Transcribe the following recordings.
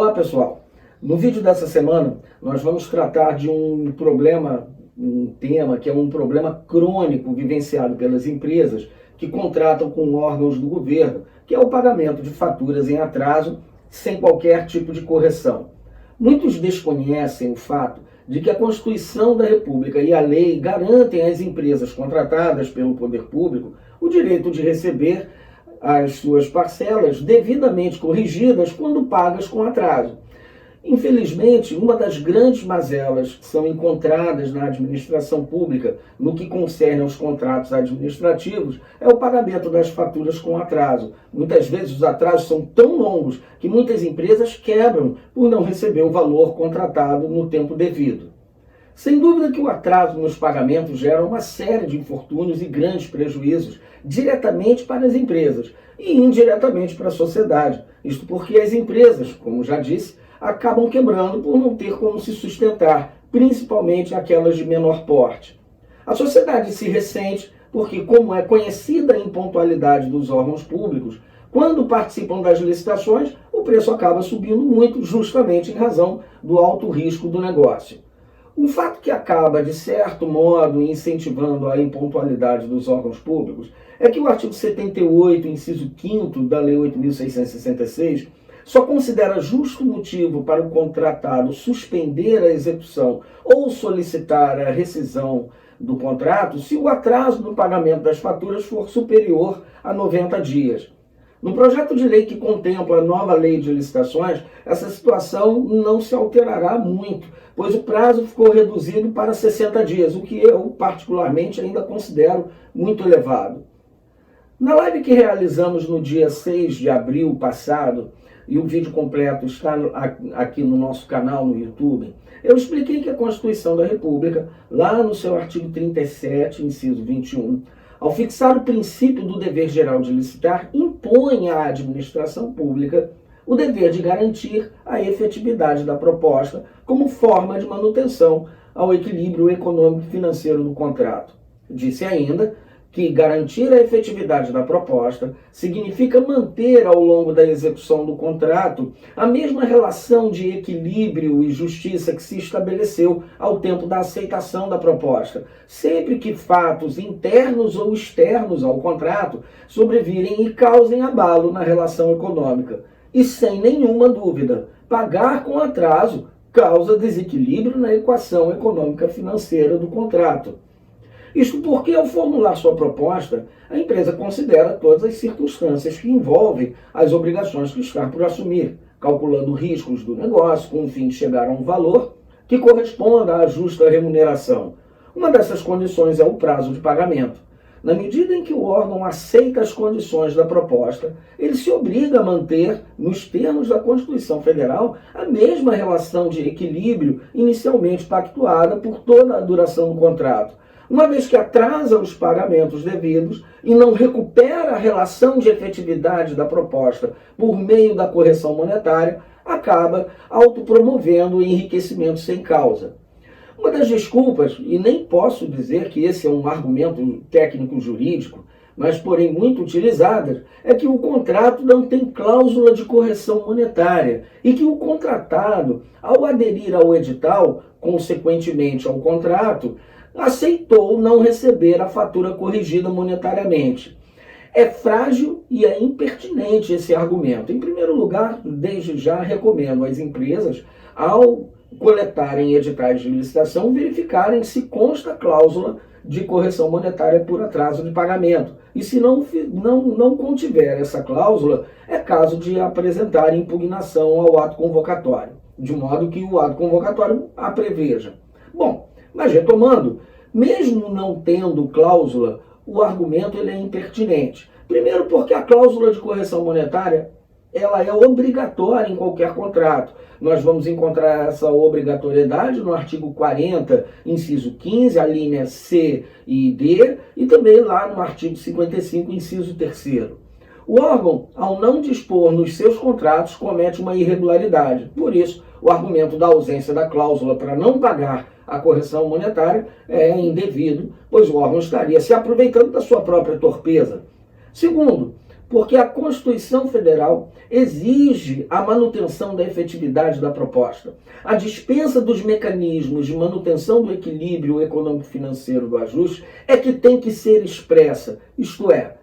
Olá pessoal, no vídeo dessa semana nós vamos tratar de um tema que é um problema crônico vivenciado pelas empresas que contratam com órgãos do governo, que é o pagamento de faturas em atraso sem qualquer tipo de correção. Muitos desconhecem o fato de que a Constituição da República e a lei garantem às empresas contratadas pelo poder público o direito de receber as suas parcelas devidamente corrigidas quando pagas com atraso. Infelizmente, uma das grandes mazelas que são encontradas na administração pública no que concerne aos contratos administrativos é o pagamento das faturas com atraso. Muitas vezes os atrasos são tão longos que muitas empresas quebram por não receber o valor contratado no tempo devido. Sem dúvida que o atraso nos pagamentos gera uma série de infortúnios e grandes prejuízos diretamente para as empresas e indiretamente para a sociedade. Isto porque as empresas, como já disse, acabam quebrando por não ter como se sustentar, principalmente aquelas de menor porte. A sociedade se ressente porque, como é conhecida a impontualidade dos órgãos públicos, quando participam das licitações, o preço acaba subindo muito, justamente em razão do alto risco do negócio. Um fato que acaba, de certo modo, incentivando a impontualidade dos órgãos públicos é que o artigo 78, inciso 5º da Lei 8.666, só considera justo motivo para o contratado suspender a execução ou solicitar a rescisão do contrato se o atraso no pagamento das faturas for superior a 90 dias. No projeto de lei que contempla a nova lei de licitações, essa situação não se alterará muito, pois o prazo ficou reduzido para 60 dias, o que eu particularmente ainda considero muito elevado. Na live que realizamos no dia 6 de abril passado, e o vídeo completo está aqui no nosso canal no YouTube, eu expliquei que a Constituição da República, lá no seu artigo 37, inciso 21, ao fixar o princípio do dever geral de licitar, impõe à administração pública o dever de garantir a efetividade da proposta como forma de manutenção ao equilíbrio econômico e financeiro do contrato. Disse ainda que garantir a efetividade da proposta significa manter ao longo da execução do contrato a mesma relação de equilíbrio e justiça que se estabeleceu ao tempo da aceitação da proposta, sempre que fatos internos ou externos ao contrato sobrevirem e causem abalo na relação econômica. E sem nenhuma dúvida, pagar com atraso causa desequilíbrio na equação econômica financeira do contrato. Isto porque, ao formular sua proposta, a empresa considera todas as circunstâncias que envolvem as obrigações que está por assumir, calculando riscos do negócio com o fim de chegar a um valor que corresponda à justa remuneração. Uma dessas condições é o prazo de pagamento. Na medida em que o órgão aceita as condições da proposta, ele se obriga a manter, nos termos da Constituição Federal, a mesma relação de equilíbrio inicialmente pactuada por toda a duração do contrato. Uma vez que atrasa os pagamentos devidos e não recupera a relação de efetividade da proposta por meio da correção monetária, acaba autopromovendo o enriquecimento sem causa. Uma das desculpas, e nem posso dizer que esse é um argumento técnico-jurídico, mas porém muito utilizadas, é que o contrato não tem cláusula de correção monetária e que o contratado, ao aderir ao edital, consequentemente ao contrato, aceitou não receber a fatura corrigida monetariamente. É frágil e é impertinente esse argumento. Em primeiro lugar, desde já recomendo às empresas, ao coletarem editais de licitação, verificarem se consta cláusula de correção monetária por atraso de pagamento. E se não contiver essa cláusula, é caso de apresentar impugnação ao ato convocatório, de modo que o ato convocatório a preveja. Bom, mas retomando, mesmo não tendo cláusula, o argumento ele é impertinente. Primeiro porque a cláusula de correção monetária ela é obrigatória em qualquer contrato. Nós vamos encontrar essa obrigatoriedade no artigo 40, inciso 15, a linha C e D, e também lá no artigo 55, inciso 3º. O órgão, ao não dispor nos seus contratos, comete uma irregularidade. Por isso, o argumento da ausência da cláusula para não pagar a correção monetária é indevido, pois o órgão estaria se aproveitando da sua própria torpeza. Segundo, porque a Constituição Federal exige a manutenção da efetividade da proposta. A dispensa dos mecanismos de manutenção do equilíbrio econômico-financeiro do ajuste é que tem que ser expressa, isto é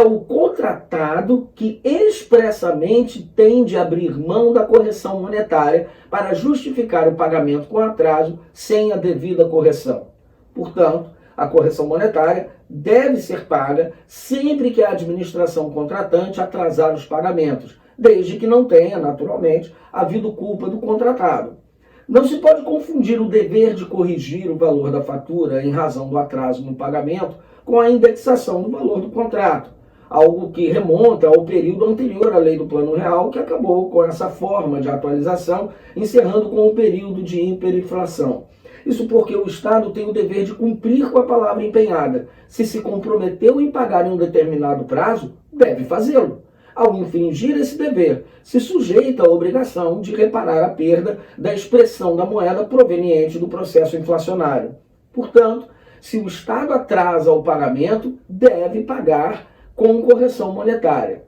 o contratado que expressamente tem de abrir mão da correção monetária para justificar o pagamento com atraso sem a devida correção. Portanto, a correção monetária deve ser paga sempre que a administração contratante atrasar os pagamentos, desde que não tenha, naturalmente, havido culpa do contratado. Não se pode confundir o dever de corrigir o valor da fatura em razão do atraso no pagamento com a indexação do valor do contrato, algo que remonta ao período anterior à Lei do Plano Real, que acabou com essa forma de atualização, encerrando com o período de hiperinflação. Isso porque o Estado tem o dever de cumprir com a palavra empenhada. Se comprometeu em pagar em um determinado prazo, deve fazê-lo. Ao infringir esse dever, se sujeita à obrigação de reparar a perda da expressão da moeda proveniente do processo inflacionário. Portanto, se o Estado atrasa o pagamento, deve pagar com correção monetária.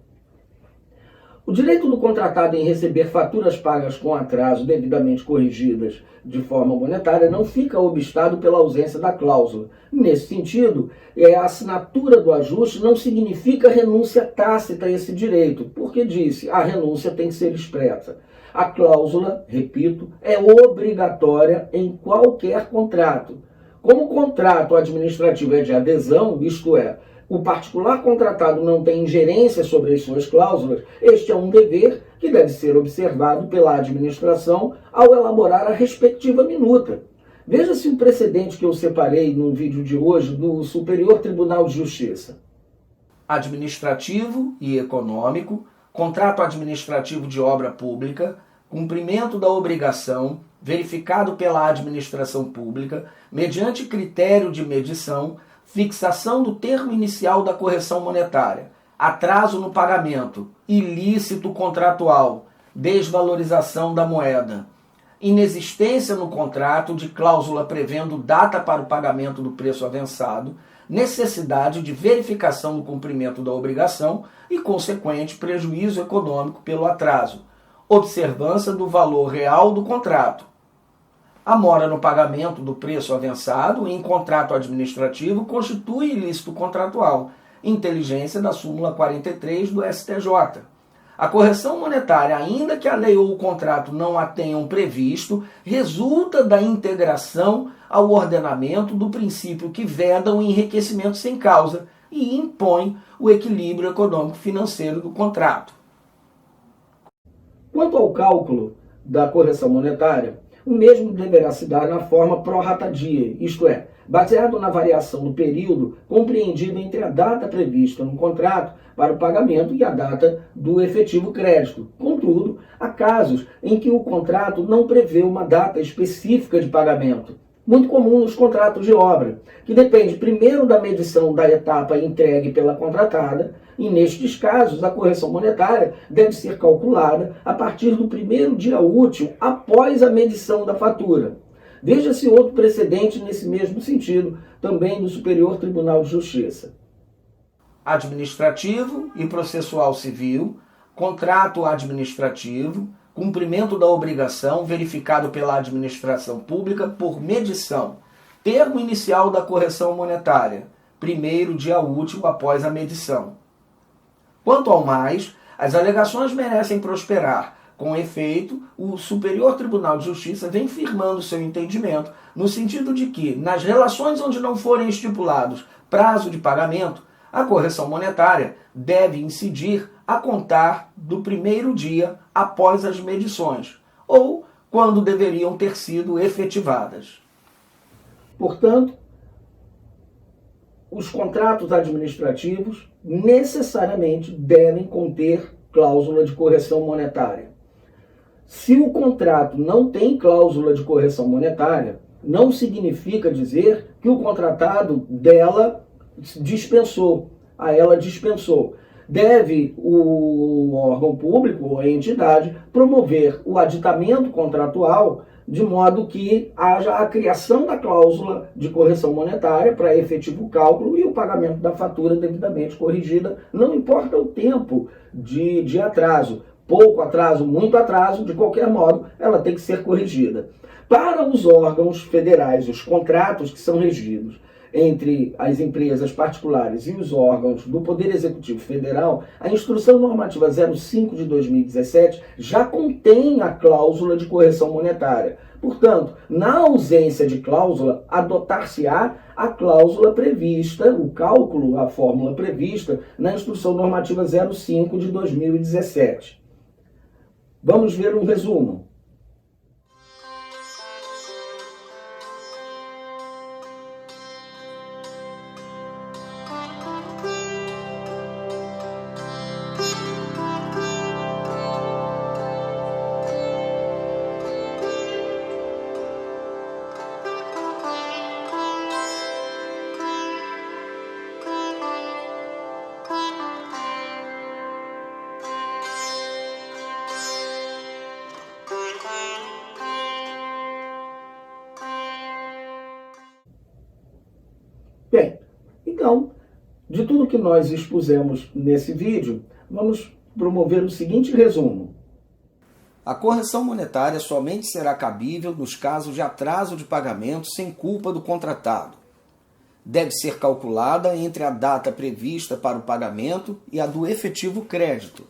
O direito do contratado em receber faturas pagas com atraso devidamente corrigidas de forma monetária não fica obstado pela ausência da cláusula. Nesse sentido, a assinatura do ajuste não significa renúncia tácita a esse direito, porque disse, a renúncia tem que ser expressa. A cláusula, repito, é obrigatória em qualquer contrato. Como o contrato administrativo é de adesão, isto é, o particular contratado não tem ingerência sobre as suas cláusulas, este é um dever que deve ser observado pela administração ao elaborar a respectiva minuta. Veja-se o precedente que eu separei no vídeo de hoje do Superior Tribunal de Justiça. Administrativo e econômico, contrato administrativo de obra pública, cumprimento da obrigação, verificado pela administração pública, mediante critério de medição, fixação do termo inicial da correção monetária, atraso no pagamento, ilícito contratual, desvalorização da moeda, inexistência no contrato de cláusula prevendo data para o pagamento do preço avançado, necessidade de verificação do cumprimento da obrigação e consequente prejuízo econômico pelo atraso, observância do valor real do contrato, a mora no pagamento do preço avançado em contrato administrativo constitui ilícito contratual, inteligência da súmula 43 do STJ. A correção monetária, ainda que a lei ou o contrato não a tenham previsto, resulta da integração ao ordenamento do princípio que veda o enriquecimento sem causa e impõe o equilíbrio econômico-financeiro do contrato. Quanto ao cálculo da correção monetária, o mesmo deverá se dar na forma pro rata die, isto é, baseado na variação do período compreendido entre a data prevista no contrato para o pagamento e a data do efetivo crédito. Contudo, há casos em que o contrato não prevê uma data específica de pagamento, muito comum nos contratos de obra, que depende primeiro da medição da etapa entregue pela contratada, e nestes casos a correção monetária deve ser calculada a partir do primeiro dia útil após a medição da fatura. Veja-se outro precedente nesse mesmo sentido, também do Superior Tribunal de Justiça. Administrativo e processual civil, contrato administrativo, cumprimento da obrigação verificado pela administração pública por medição, termo inicial da correção monetária, primeiro dia útil após a medição. Quanto ao mais, as alegações merecem prosperar. Com efeito, o Superior Tribunal de Justiça vem firmando seu entendimento no sentido de que, nas relações onde não forem estipulados prazo de pagamento, a correção monetária deve incidir a contar do primeiro dia após as medições, ou quando deveriam ter sido efetivadas. Portanto, os contratos administrativos necessariamente devem conter cláusula de correção monetária. Se o contrato não tem cláusula de correção monetária, não significa dizer que o contratado dela dispensou, a ela dispensou. Deve o órgão público ou a entidade promover o aditamento contratual de modo que haja a criação da cláusula de correção monetária para efetivo cálculo e o pagamento da fatura devidamente corrigida, não importa o tempo de atraso, pouco atraso, muito atraso, de qualquer modo, ela tem que ser corrigida. Para os órgãos federais, os contratos que são regidos entre as empresas particulares e os órgãos do Poder Executivo Federal, a Instrução Normativa 05 de 2017 já contém a cláusula de correção monetária. Portanto, na ausência de cláusula, adotar-se-á a cláusula prevista, o cálculo, a fórmula prevista na Instrução Normativa 05 de 2017. Vamos ver um resumo. Bem, então, de tudo que nós expusemos nesse vídeo, vamos promover o seguinte resumo. A correção monetária somente será cabível nos casos de atraso de pagamento sem culpa do contratado. Deve ser calculada entre a data prevista para o pagamento e a do efetivo crédito,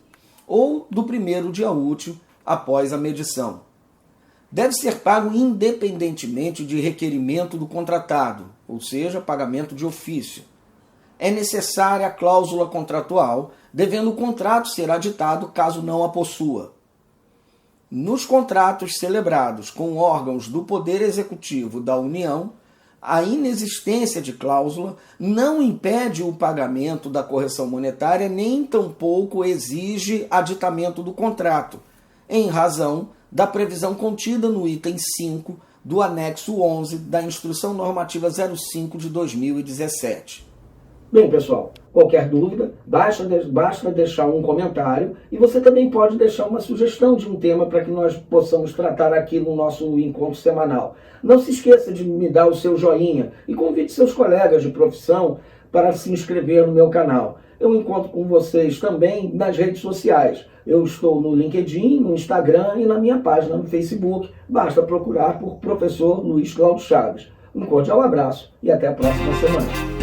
ou do primeiro dia útil após a medição. Deve ser pago independentemente de requerimento do contratado, ou seja, pagamento de ofício. É necessária a cláusula contratual, devendo o contrato ser aditado caso não a possua. Nos contratos celebrados com órgãos do Poder Executivo da União, a inexistência de cláusula não impede o pagamento da correção monetária, nem tampouco exige aditamento do contrato, em razão da previsão contida no item 5 do anexo 11 da Instrução Normativa 05 de 2017. Bem, pessoal, qualquer dúvida, basta deixar um comentário e você também pode deixar uma sugestão de um tema para que nós possamos tratar aqui no nosso encontro semanal. Não se esqueça de me dar o seu joinha e convide seus colegas de profissão para se inscrever no meu canal. Eu encontro com vocês também nas redes sociais. Eu estou no LinkedIn, no Instagram e na minha página no Facebook. Basta procurar por Professor Luiz Cláudio Chaves. Um cordial abraço e até a próxima semana.